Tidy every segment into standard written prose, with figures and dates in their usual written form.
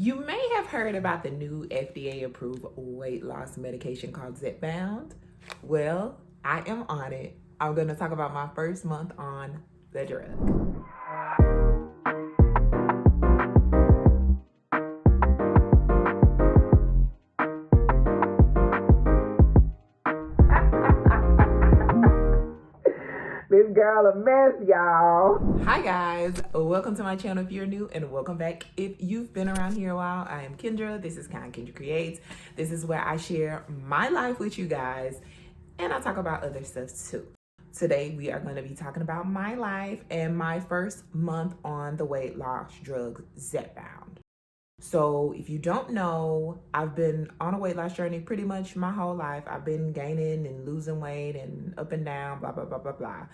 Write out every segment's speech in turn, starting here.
You may have heard about the new FDA-approved weight loss medication called Zepbound. Well, I am on it. I'm going to talk about my first month on the drug. This girl a mess, y'all. Hi guys, welcome to my channel if you're new, and welcome back if you've been around here a while. I am Kendra. This is Kendra Creates. This is where I share my life with you guys, and I talk about other stuff too. Today we are going to be talking about my life and my first month on the weight loss drug Zepbound. So if you don't know, I've been on a weight loss journey pretty much my whole life. I've been gaining and losing weight and up and down, blah, blah, blah, blah, blah.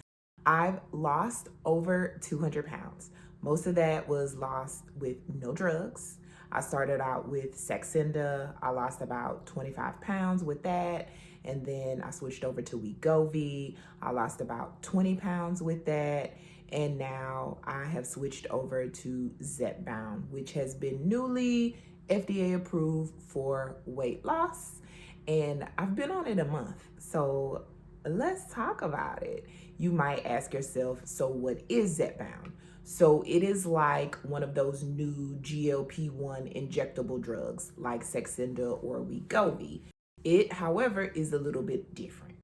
I've lost over 200 pounds. Most of that was lost with no drugs. I started out with saxenda. I lost about 25 pounds with that. And then I switched over to wegovy. I lost about 20 pounds with that. And now I have switched over to Zepbound, which has been newly FDA approved for weight loss. And I've been on it a month. So let's talk about it. You might ask yourself, so what is Zepbound? So it is like one of those new GLP1 injectable drugs like saxenda or wegovy. It, however, is a little bit different.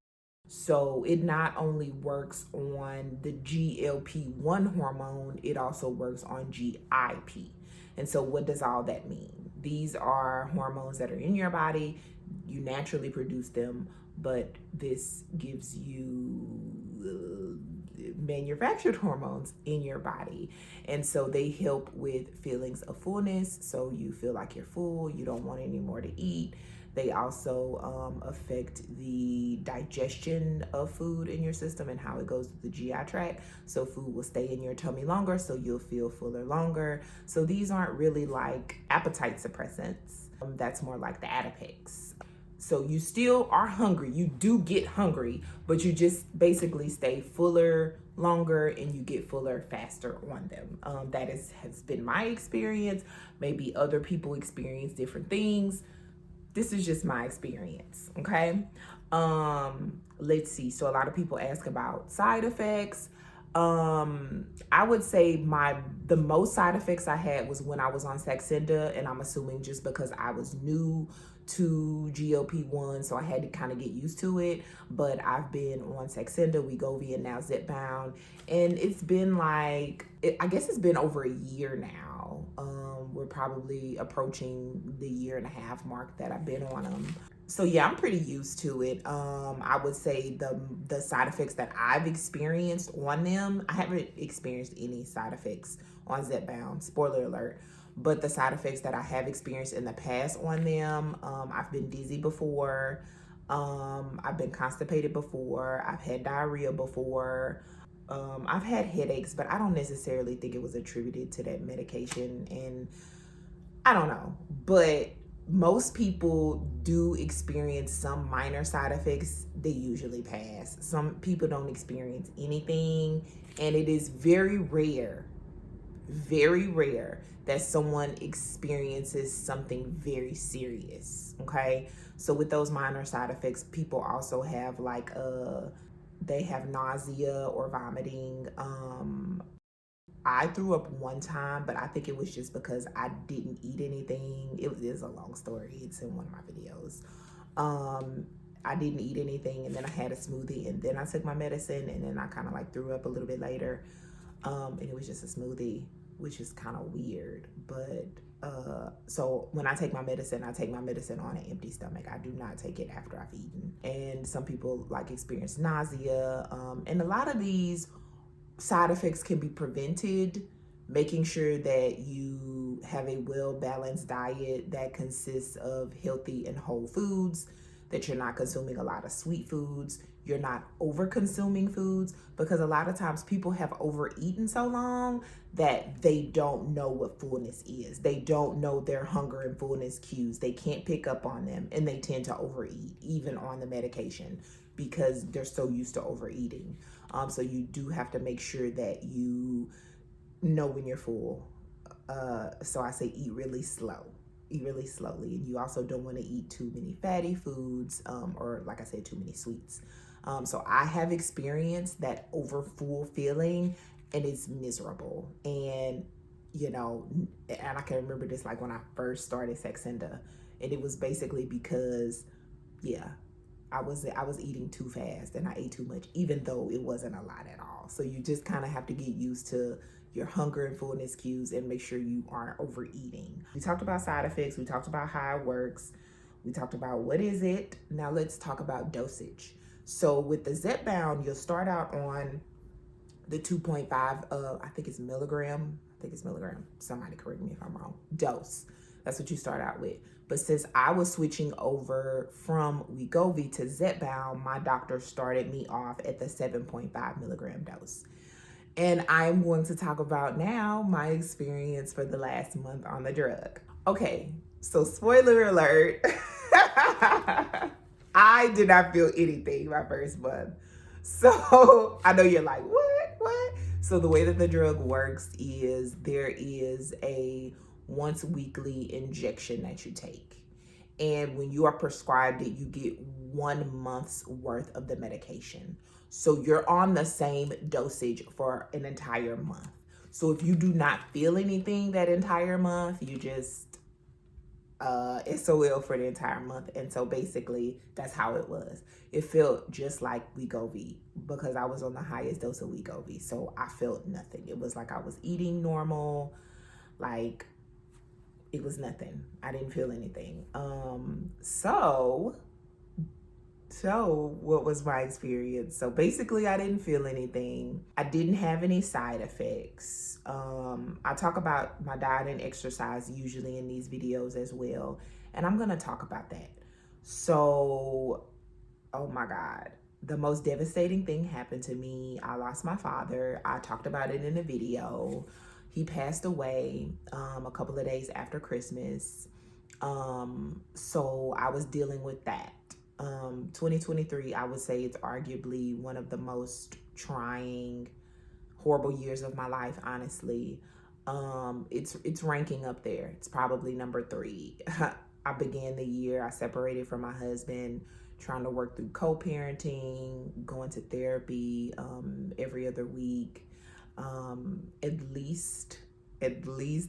So it not only works on the GLP1 hormone, it also works on GIP. And so what does all that mean? These are hormones that are in your body. You naturally produce them, but this gives you manufactured hormones in your body. And so they help with feelings of fullness. So you feel like you're full, you don't want any more to eat. They also affect the digestion of food in your system and how it goes through the GI tract. So food will stay in your tummy longer, so you'll feel fuller longer. So these aren't really like appetite suppressants. That's more like the Adipex. So you still are hungry. You do get hungry, but you just basically stay fuller longer and you get fuller faster on them. That has been my experience. Maybe other people experience different things. This is just my experience, okay? Let's see. So a lot of people ask about side effects. I would say the most side effects I had was when I was on saxenda, and I'm assuming just because I was new to GLP1, so I had to kind of get used to it. But I've been on saxenda, wegovy, and now Zepbound, and it's been like, I guess it's been over a year now. We're probably approaching the 1.5 year mark that I've been on them. So yeah, I'm pretty used to it. I would say the side effects that I've experienced on them, I haven't experienced any side effects on Zepbound, spoiler alert. But the side effects that I have experienced in the past on them, I've been dizzy before. I've been constipated before. I've had diarrhea before. I've had headaches, but I don't necessarily think it was attributed to that medication, and I don't know. But most people do experience some minor side effects. They usually pass. Some people don't experience anything, and it is very rare that someone experiences something very serious, okay? So with those minor side effects, people also have like they have nausea or vomiting. I threw up one time, but I think it was just because I didn't eat anything. It is a long story. It's in one of my videos. I didn't eat anything, and then I had a smoothie, and then I took my medicine, and then I kind of like threw up a little bit later. And it was just a smoothie, which is kind of weird. But so when I take my medicine on an empty stomach. I do not take it after I've eaten. And some people like experience nausea. And a lot of these side effects can be prevented, making sure that you have a well-balanced diet that consists of healthy and whole foods, that you're not consuming a lot of sweet foods, you're not over-consuming foods, because a lot of times people have overeaten so long that they don't know what fullness is. They don't know their hunger and fullness cues. They can't pick up on them, and they tend to overeat, even on the medication, because they're so used to overeating. So you do have to make sure that you know when you're full. So I say eat really slow. eat really slowly. And you also don't want to eat too many fatty foods, or like I said, too many sweets. So I have experienced that overfull feeling, and it's miserable. And and I can remember this like when I first started saxenda, and it was basically because, yeah, I was eating too fast and I ate too much, even though it wasn't a lot at all. So you just kind of have to get used to your hunger and fullness cues and make sure you aren't overeating. We talked about side effects. We talked about how it works. We talked about what is it. Now let's talk about dosage. So with the Zepbound, you'll start out on the 2.5, I think it's milligram. Somebody correct me if I'm wrong. Dose. That's what you start out with. But since I was switching over from Wegovy to Zepbound, my doctor started me off at the 7.5 milligram dose. And I'm going to talk about now my experience for the last month on the drug. Okay, so spoiler alert. I did not feel anything my first month. So I know you're like, what? So the way that the drug works is there is a once weekly injection that you take. And when you are prescribed it, you get 1 month's worth of the medication. So you're on the same dosage for an entire month. So if you do not feel anything that entire month, you just SOL for the entire month. And so basically that's how it was. It felt just like Wegovy because I was on the highest dose of Wegovy. So I felt nothing. It was like I was eating normal, like it was nothing. I didn't feel anything. So what was my experience? So basically I didn't feel anything. I didn't have any side effects. I talk about my diet and exercise usually in these videos as well. And I'm going to talk about that. So, oh my God, the most devastating thing happened to me. I lost my father. I talked about it in a video. He passed away a couple of days after Christmas. So I was dealing with that. 2023, I would say it's arguably one of the most trying, horrible years of my life, honestly. It's ranking up there. It's probably number 3. I began the year, I separated from my husband, trying to work through co-parenting, going to therapy every other week. At least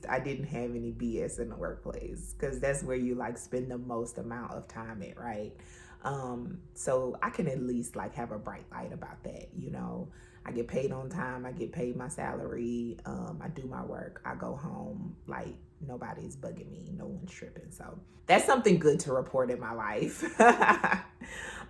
I didn't have any BS in the workplace, because that's where you like spend the most amount of time at, right? So I can at least like have a bright light about that. I get paid on time. I get paid my salary. I do my work. I go home. Like nobody's bugging me. No one's tripping. So that's something good to report in my life.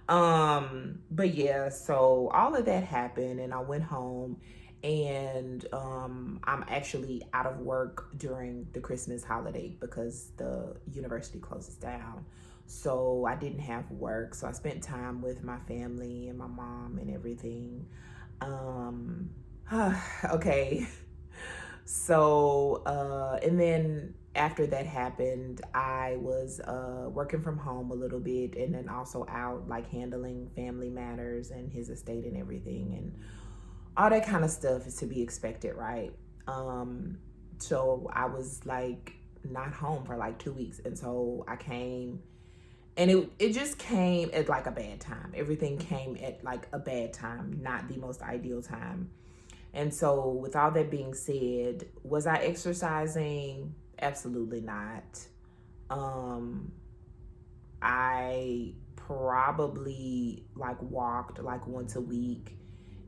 But yeah, so all of that happened and I went home, and I'm actually out of work during the Christmas holiday because the university closes down. So I didn't have work. So I spent time with my family and my mom and everything. Okay. So, and then after that happened, I was working from home a little bit, and then also out like handling family matters and his estate and everything. And all that kind of stuff is to be expected, right? So I was like not home for like 2 weeks. And so I came, and it just came at like a bad time. Everything came at like a bad time, not the most ideal time. And so with all that being said, was I exercising? Absolutely not. I probably like walked like once a week.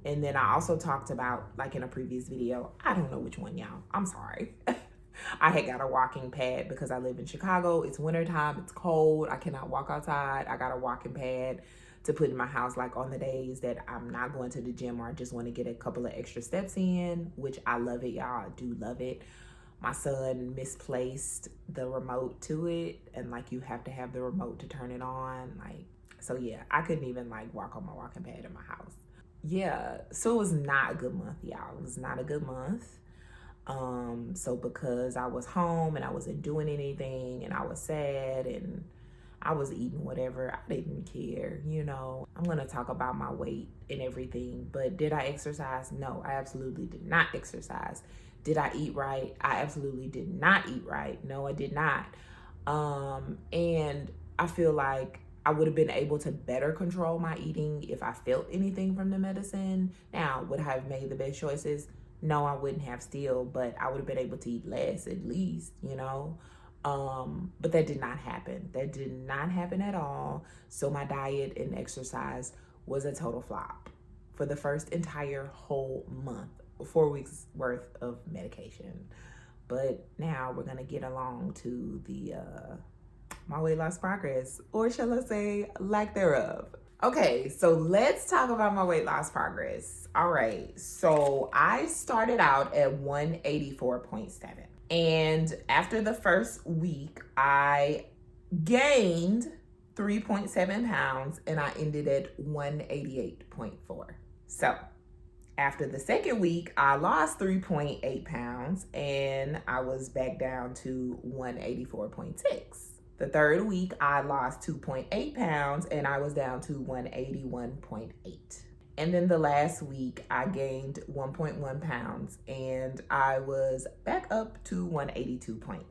And then I also talked about, like in a previous video, I don't know which one, y'all. I'm sorry. I had got a walking pad because I live in Chicago. It's wintertime. It's cold. I cannot walk outside. I got a walking pad to put in my house like on the days that I'm not going to the gym or I just want to get a couple of extra steps in, which I love it, y'all. I do love it. My son misplaced the remote to it, and like you have to have the remote to turn it on. Like, so yeah, I couldn't even like walk on my walking pad in my house. Yeah, so it was not a good month, y'all. It was not a good month. So because I was home and I wasn't doing anything and I was sad and I was eating whatever, I didn't care, I'm going to talk about my weight and everything, but did I exercise? No, I absolutely did not exercise. Did I eat right? I absolutely did not eat right. No, I did not. And I feel like I would have been able to better control my eating if I felt anything from the medicine. Now, would I have made the best choices? No, I wouldn't have still, but I would have been able to eat less at least, you know? But that did not happen. That did not happen at all. So my diet and exercise was a total flop for the first entire whole month, 4 weeks worth of medication. But now we're gonna get along to the my weight loss progress, or shall I say lack thereof. Okay, so let's talk about my weight loss progress. All right, so I started out at 184.7. And after the first week, I gained 3.7 pounds and I ended at 188.4. So after the second week, I lost 3.8 pounds and I was back down to 184.6. The third week, I lost 2.8 pounds and I was down to 181.8. And then the last week, I gained 1.1 pounds and I was back up to 182.9.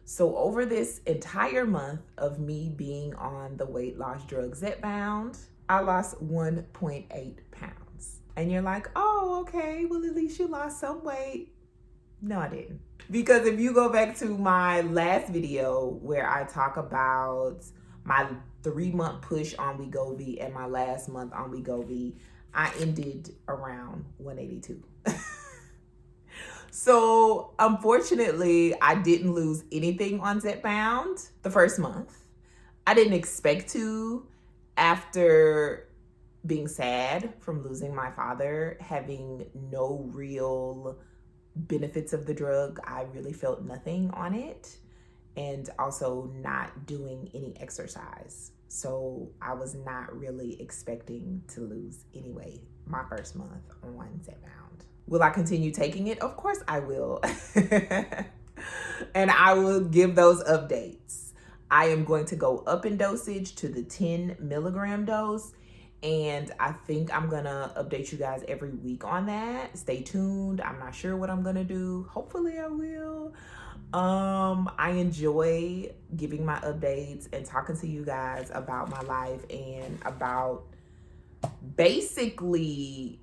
So over this entire month of me being on the weight loss drug Zepbound, I lost 1.8 pounds. And you're like, oh, okay, well, at least you lost some weight. No, I didn't. Because if you go back to my last video where I talk about my 3-month push on Wegovy and my last month on Wegovy, I ended around 182. So unfortunately, I didn't lose anything on Zepbound the first month. I didn't expect to after being sad from losing my father, having no real benefits of the drug. I really felt nothing on it, and also not doing any exercise. So I was not really expecting to lose any weight my first month on Zepbound. Will I continue taking it? Of course I will. And I will give those updates. I am going to go up in dosage to the 10 milligram dose. And I think I'm gonna update you guys every week on that. Stay tuned. I'm not sure what I'm gonna do. Hopefully I will. I enjoy giving my updates and talking to you guys about my life and about basically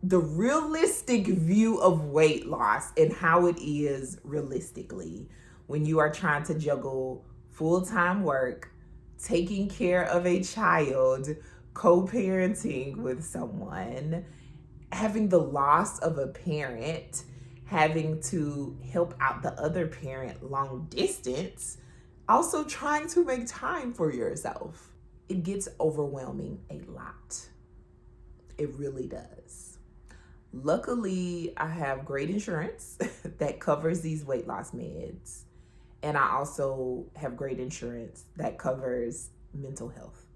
the realistic view of weight loss and how it is realistically when you are trying to juggle full-time work, taking care of a child, co-parenting with someone, having the loss of a parent, having to help out the other parent long distance, also trying to make time for yourself. It gets overwhelming a lot. It really does. Luckily, I have great insurance that covers these weight loss meds. And I also have great insurance that covers mental health.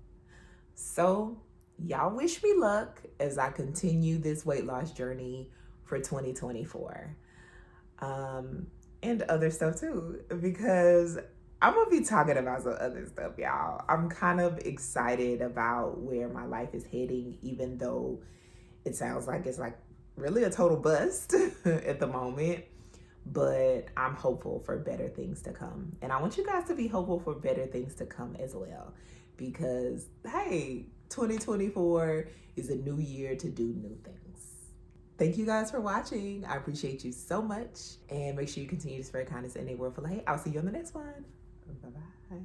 So y'all wish me luck as I continue this weight loss journey for 2024. And other stuff too, because I'm gonna be talking about some other stuff, y'all. I'm kind of excited about where my life is heading, even though it sounds like it's like really a total bust at the moment. But I'm hopeful for better things to come. And I want you guys to be hopeful for better things to come as well. Because, hey, 2024 is a new year to do new things. Thank you guys for watching. I appreciate you so much. And make sure you continue to spread kindness in a world full of hate. I'll see you on the next one. Bye-bye.